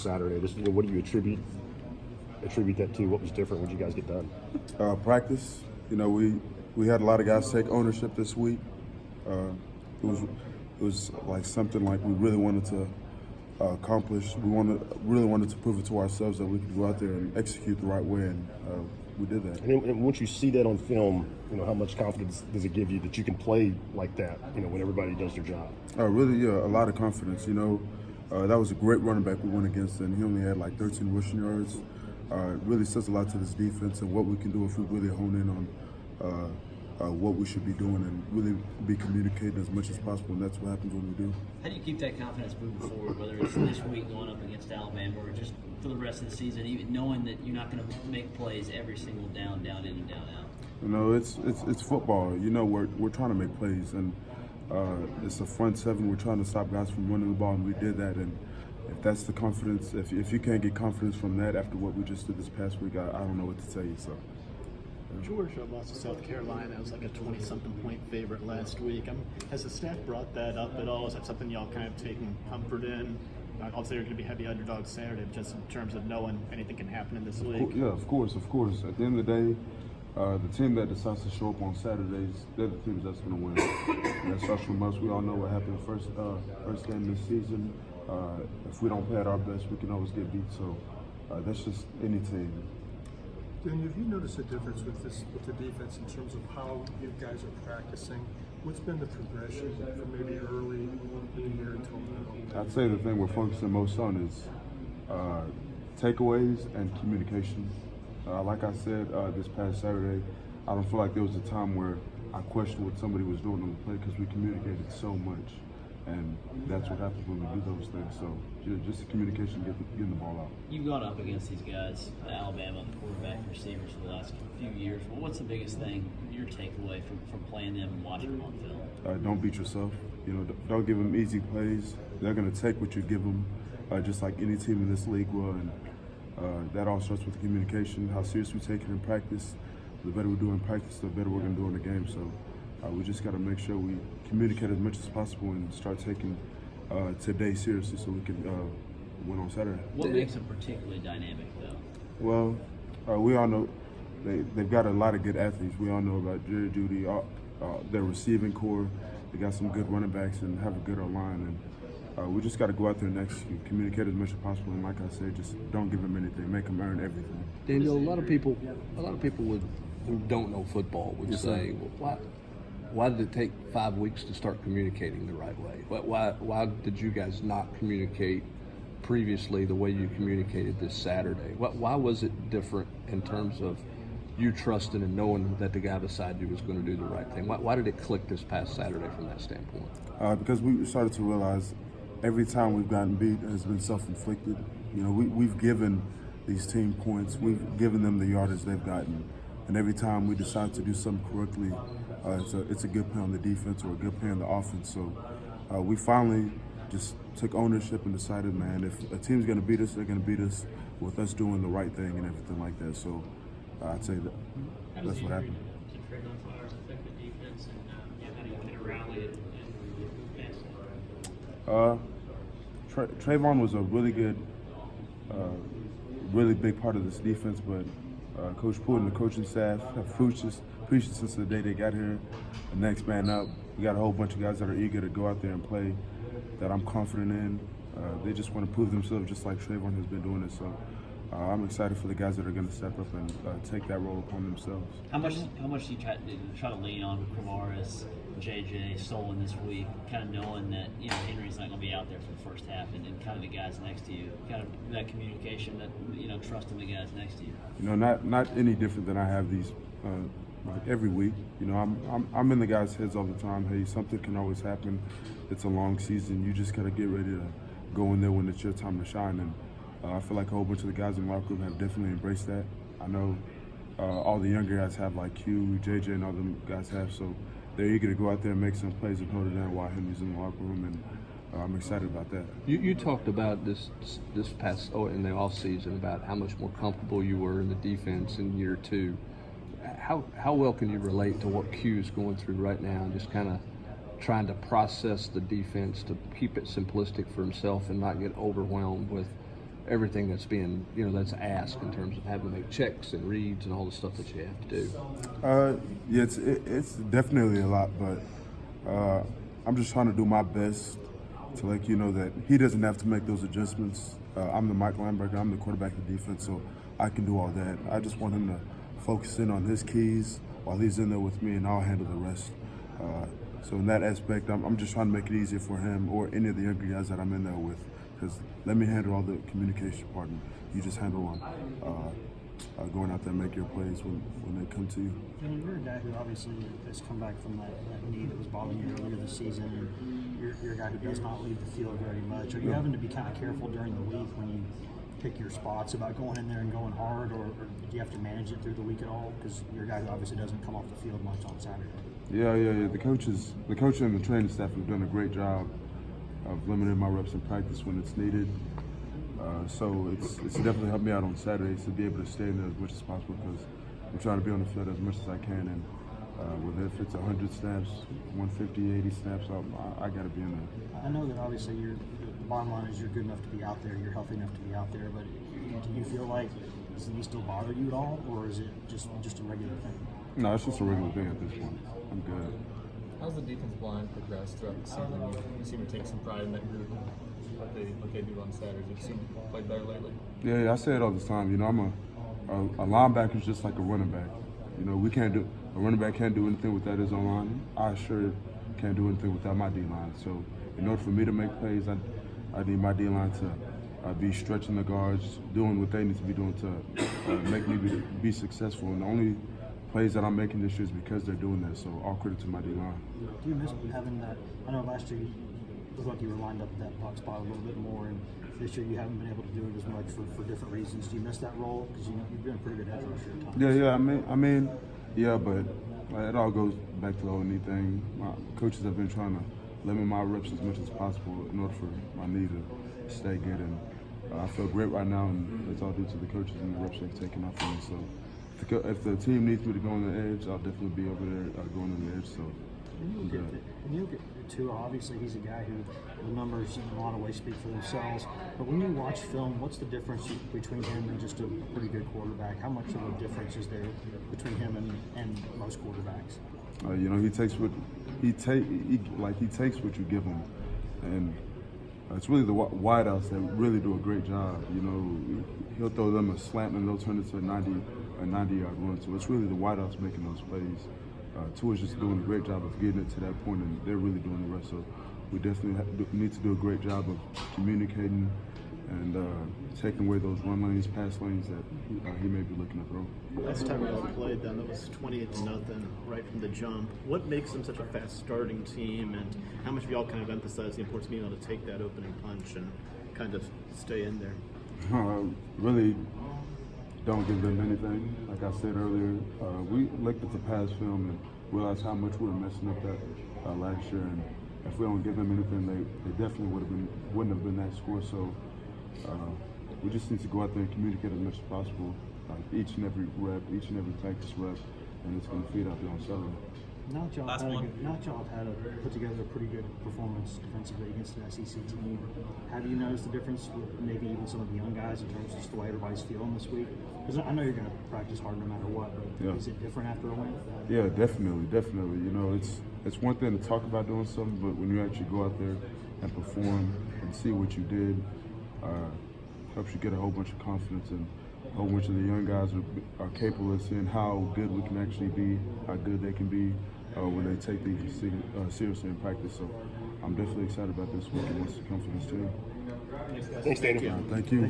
Saturday? Just what do you attribute that to? What was different? What did you guys get done? Practice. We had a lot of guys take ownership this week. It was like something like we really wanted to accomplish. We really wanted to prove it to ourselves that we could go out there and execute the right way, and we did that. And once you see that on film, how much confidence does it give you that you can play like that? When everybody does their job. Really, yeah, a lot of confidence. That was a great running back we went against, and he only had like 13 rushing yards. It really says a lot to this defense and what we can do if we really hone in on what we should be doing and really be communicating as much as possible, and that's what happens when we do. How do you keep that confidence moving forward, whether it's this week going up against Alabama or just for the rest of the season, even knowing that you're not going to make plays every single down in and down out? It's football. We're trying to make plays, and it's a front seven. We're trying to stop guys from running the ball, and we did that. And if that's the confidence, if you can't get confidence from that after what we just did this past week, I don't know what to tell you. So. Georgia lost to South Carolina. It was like a 20-something point favorite last week. Has the staff brought that up at all? Is that something y'all kind of taking comfort in? Obviously, they're going to be heavy underdogs Saturday, but just in terms of knowing anything can happen in this league. Yeah, of course. At the end of the day, the team that decides to show up on Saturdays, they're the teams that's going to win. And that starts from us. We all know what happened first game this season. If we don't play at our best, we can always get beat. So that's just any team. Daniel, have you noticed a difference with the defense in terms of how you guys are practicing? What's been the progression from maybe early in the year until now? I'd say the thing we're focusing most on is takeaways and communication. Like I said this past Saturday, I don't feel like there was a time where I questioned what somebody was doing on the play because we communicated so much. And that's what happens when we do those things. So just the communication, getting the ball out. You've gone up against these guys, Alabama, the quarterback receivers for the last few years. Well, what's the biggest thing, your takeaway from playing them and watching them on film? Don't beat yourself. Don't give them easy plays. They're going to take what you give them, just like any team in this league will. And that all starts with communication, how serious we take it in practice. The better we do in practice, the better we're going to do in the game. So we just got to make sure we communicate as much as possible and start taking today seriously so we can win on Saturday. What makes them particularly dynamic, though? Well, we all know they've got a lot of good athletes. We all know about Jerry Judy, their receiving core. They got some good running backs and have a good line. And we just got to go out there and execute, communicate as much as possible. And like I said, just don't give them anything, make them earn everything. Daniel, a lot of people who don't know football would say, well, why did it take 5 weeks to start communicating the right way? Why did you guys not communicate previously the way you communicated this Saturday? Why was it different in terms of you trusting and knowing that the guy beside you was going to do the right thing? Why did it click this past Saturday from that standpoint? Because we started to realize every time we've gotten beat has been self-inflicted. We've given these team points. We've given them the yardage they've gotten. And every time we decide to do something correctly, it's a good play on the defense or a good play on the offense. So we finally just took ownership and decided, man, if a team's going to beat us, they're going to beat us with us doing the right thing and everything like that. So I'd say that's what happened. Trayvon was a really good, really big part of this defense, but Coach Poole and the coaching staff have preached since the day they got here. The next man up. We got a whole bunch of guys that are eager to go out there and play that I'm confident in. They just want to prove themselves just like Trayvon has been doing it. So I'm excited for the guys that are going to step up and take that role upon themselves. How much do you try to lean on Kramaris, JJ, Solon this week, kind of knowing that Henry's not going to be out there for the first half, and kind of the guys next to you, kind of that communication, that trusting the guys next to you? Not any different than I have these like every week. I'm in the guys' heads all the time. Hey, something can always happen. It's a long season. You just got to get ready to go in there when it's your time to shine. And I feel like a whole bunch of the guys in the locker room have definitely embraced that. I know all the younger guys have, like Q, JJ, and all them guys have. So they're eager to go out there and make some plays and hold it down while Henry's in the locker room, and I'm excited about that. You talked about this past in the off season about how much more comfortable you were in the defense in year two. How well can you relate to what Q's going through right now, and just kind of trying to process the defense to keep it simplistic for himself and not get overwhelmed with everything that's being, that's asked in terms of having to make checks and reads and all the stuff that you have to do? Yeah, it's definitely a lot, but I'm just trying to do my best to let you know that he doesn't have to make those adjustments. I'm the Mike linebacker, I'm the quarterback of the defense, so I can do all that. I just want him to focus in on his keys while he's in there with me, and I'll handle the rest. So in that aspect, I'm just trying to make it easier for him or any of the younger guys that I'm in there with. Because let me handle all the communication part. You just handle going out there and make your plays when they come to you. And you're a guy who obviously has come back from that knee that was bothering you earlier this season, and you're a guy who does not leave the field very much. Are you having to be kind of careful during the week when you pick your spots about going in there and going hard, or do you have to manage it through the week at all? Because you're a guy who obviously doesn't come off the field much on Saturday. Yeah. The coaches and the training staff have done a great job of limiting my reps in practice when it's needed. So it's definitely helped me out on Saturdays to be able to stay in there as much as possible because I'm trying to be on the field as much as I can. And whether if it's 100 snaps, 150, 80 snaps, I got to be in there. I know that obviously the bottom line is you're good enough to be out there, you're healthy enough to be out there, but do you feel like does the knee still bother you at all, or is it just a regular thing? No, it's just a regular thing at this point. I'm good. How's the defensive line progressed throughout the season? You seem to take some pride in that group and what they do on Saturdays. You seem to play better lately. Yeah, I say it all the time. I'm a linebacker is just like a running back. A running back can't do anything without his own line. I sure can't do anything without my D-line. So in order for me to make plays, I need my D-line to be stretching the guards, doing what they need to be doing to make me be successful. And the only plays that I'm making this year is because they're doing that. So all credit to my D-line. Do you miss having that? I know last year you looked like you were lined up at that box spot a little bit more, and this year you haven't been able to do it as much for different reasons. Do you miss that role? Because you've been a pretty good edge rusher at times. Yeah. But it all goes back to the whole knee thing. My coaches have been trying to limit my reps as much as possible in order for my knee to stay good. And I feel great right now, and it's all due to the coaches and the reps they've taken off of me. So if the team needs me to go on the edge, I'll definitely be over there going on the edge. So. And you'll get to obviously he's a guy who the numbers in a lot of ways speak for themselves. But when you watch film, what's the difference between him and just a pretty good quarterback? How much of a difference is there between him and most quarterbacks? He takes what you give him, and it's really the wideouts that really do a great job. He'll throw them a slant and they'll turn it to a 90-yard run. So it's really the wideouts making those plays. Tua's just doing a great job of getting it to that point, and they're really doing the rest. So we definitely need to do a great job of communicating and taking away those run lanes, pass lanes that he may be looking to throw. Last time we all played them, it was 28-0 right from the jump. What makes them such a fast starting team, and how much of y'all kind of emphasize the importance of being able to take that opening punch and kind of stay in there? Really don't give them anything. Like I said earlier, we looked at the past film and realized how much we were messing up that last year. And if we don't give them anything, they definitely wouldn't have been that score. So we just need to go out there and communicate as much as possible, each and every rep, each and every practice rep, and it's going to feed out there on Saturday. Now that y'all have put together a pretty good performance defensively against an SEC team, have you noticed the difference with maybe even some of the young guys in terms of just the way everybody's feeling this week? Because I know you're going to practice hard no matter what, but is it different after a win? Yeah, definitely. It's one thing to talk about doing something, but when you actually go out there and perform and see what you did, helps you get a whole bunch of confidence, and a whole bunch of the young guys are capable of seeing how good we can actually be, how good they can be when they take things seriously in practice. So I'm definitely excited about this week and what's to come for this team. Thanks, Daniel. Thank you.